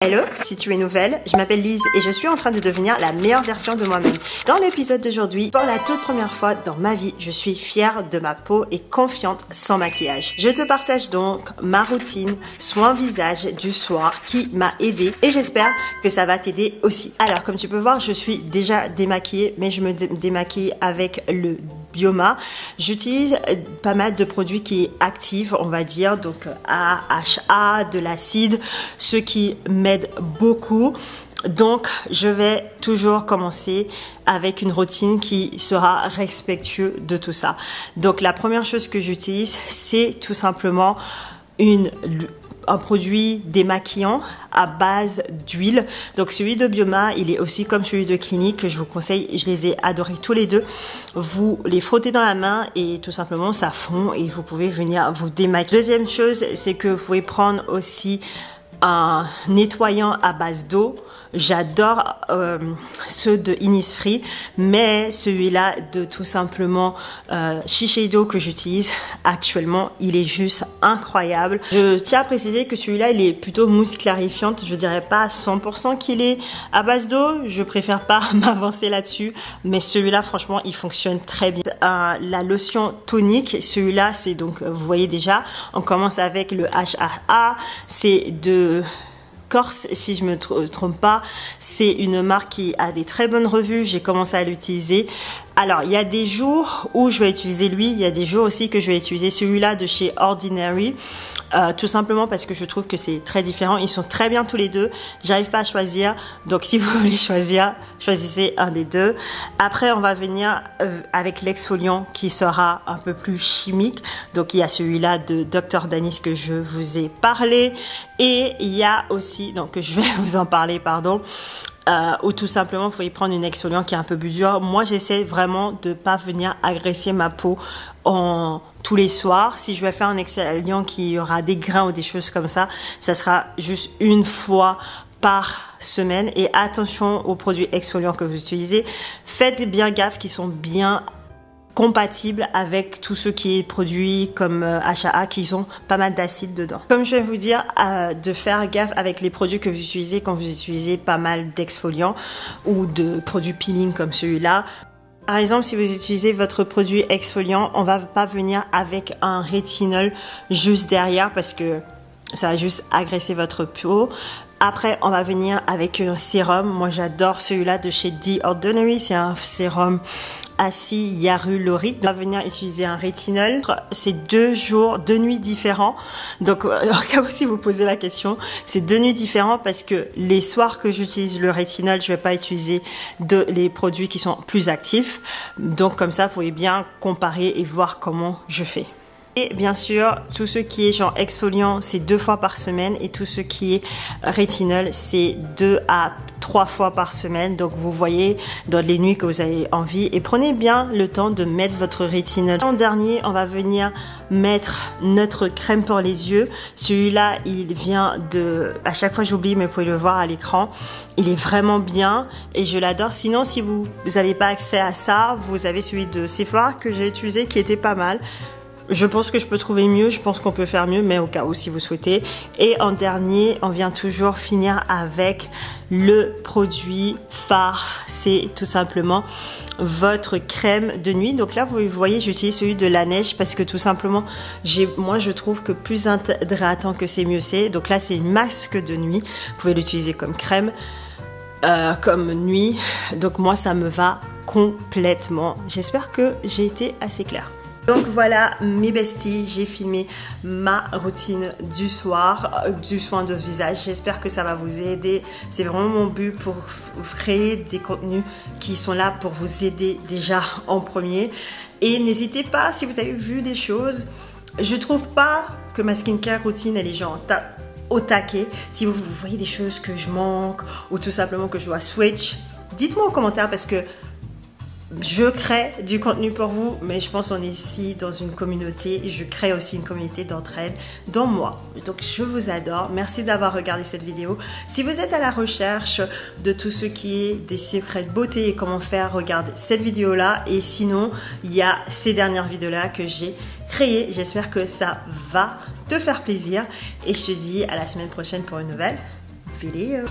Hello, si tu es nouvelle, je m'appelle Lise et je suis en train de devenir la meilleure version de moi-même. Dans l'épisode d'aujourd'hui, pour la toute première fois dans ma vie, je suis fière de ma peau et confiante sans maquillage. Je te partage donc ma routine soin visage du soir qui m'a aidée et j'espère que ça va t'aider aussi. Alors, comme tu peux voir, je suis déjà démaquillée, mais je me démaquille avec le Bioma. J'utilise pas mal de produits qui activent, on va dire, donc AHA, de l'acide, ce qui m'aide beaucoup. Donc je vais toujours commencer avec une routine qui sera respectueuse de tout ça. Donc la première chose que j'utilise, c'est tout simplement un produit démaquillant à base d'huile. Donc celui de Bioma, il est aussi comme celui de Clinique que je vous conseille. Je les ai adorés tous les deux. Vous les frottez dans la main et tout simplement ça fond et vous pouvez venir vous démaquiller. Deuxième chose, c'est que vous pouvez prendre aussi un nettoyant à base d'eau. J'adore ceux de Innisfree, mais celui-là de tout simplement Shiseido que j'utilise actuellement, il est juste incroyable. Je tiens à préciser que celui-là, il est plutôt mousse clarifiante. Je dirais pas à 100% qu'il est à base d'eau. Je préfère pas m'avancer là-dessus, mais celui-là, franchement, il fonctionne très bien. La lotion tonique, celui-là, c'est donc, vous voyez déjà, on commence avec le HAA, c'est de Corse, si je me trompe pas. C'est une marque qui a des très bonnes revues. J'ai commencé à l'utiliser. Alors, il y a des jours où je vais utiliser lui. Il y a des jours aussi que je vais utiliser celui-là de chez Ordinary. Tout simplement parce que je trouve que c'est très différent. Ils sont très bien tous les deux. J'arrive pas à choisir. Donc, si vous voulez choisir, choisissez un des deux. Après, on va venir avec l'exfoliant qui sera un peu plus chimique. Donc, il y a celui-là de Dr. Danis que je vous ai parlé. Et il y a aussi, donc je vais vous en parler, pardon. Ou tout simplement, vous pouvez prendre une exfoliant qui est un peu plus dur. Moi, j'essaie vraiment de pas venir agresser ma peau tous les soirs. Si je vais faire un exfoliant qui aura des grains ou des choses comme ça, ça sera juste une fois par semaine. Et attention aux produits exfoliants que vous utilisez. Faites bien gaffe qu'ils sont bien compatible avec tout ce qui est produit comme HAA qui ont pas mal d'acide dedans. Comme je vais vous dire, de faire gaffe avec les produits que vous utilisez quand vous utilisez pas mal d'exfoliants ou de produits peeling comme celui-là. Par exemple, si vous utilisez votre produit exfoliant, on va pas venir avec un rétinol juste derrière parce que ça va juste agresser votre peau. Après, on va venir avec un sérum. Moi, j'adore celui-là de chez The Ordinary. C'est un sérum acide hyaluronique. On va venir utiliser un rétinol. C'est 2 jours, 2 nuits différents. Donc, en cas où si vous posez la question, c'est 2 nuits différents parce que les soirs que j'utilise le rétinol, je vais pas utiliser les produits qui sont plus actifs. Donc, comme ça, vous pouvez bien comparer et voir comment je fais. Et bien sûr, tout ce qui est genre exfoliant, c'est 2 fois par semaine. Et tout ce qui est rétinol, c'est 2 à 3 fois par semaine. Donc vous voyez dans les nuits que vous avez envie. Et prenez bien le temps de mettre votre rétinol. En dernier, on va venir mettre notre crème pour les yeux. Celui-là, il vient de... À chaque fois j'oublie, mais vous pouvez le voir à l'écran. Il est vraiment bien et je l'adore. Sinon, si vous n'avez pas accès à ça, vous avez celui de Sephora que j'ai utilisé qui était pas mal. Je pense que je peux trouver mieux, je pense qu'on peut faire mieux, mais au cas où si vous souhaitez. Et en dernier, on vient toujours finir avec le produit phare. C'est tout simplement votre crème de nuit. Donc là, vous voyez, j'utilise celui de la neige parce que tout simplement, moi je trouve que plus hydratant que c'est, mieux c'est. Donc là, c'est une masque de nuit. Vous pouvez l'utiliser comme crème, comme nuit. Donc moi, ça me va complètement. J'espère que j'ai été assez claire. Donc voilà mes besties, j'ai filmé ma routine du soir, du soin de visage. J'espère que ça va vous aider. C'est vraiment mon but pour créer des contenus qui sont là pour vous aider déjà en premier. Et n'hésitez pas, si vous avez vu des choses, je trouve pas que ma skincare routine elle est genre au taquet. Si vous voyez des choses que je manque ou tout simplement que je dois switch, dites-moi en commentaire parce que je crée du contenu pour vous, mais je pense qu'on est ici dans une communauté et je crée aussi une communauté d'entraide dans moi. Donc je vous adore. Merci d'avoir regardé cette vidéo. Si vous êtes à la recherche de tout ce qui est des secrets de beauté et comment faire, regardez cette vidéo-là. Et sinon, il y a ces dernières vidéos-là que j'ai créées. J'espère que ça va te faire plaisir. Et je te dis à la semaine prochaine pour une nouvelle video.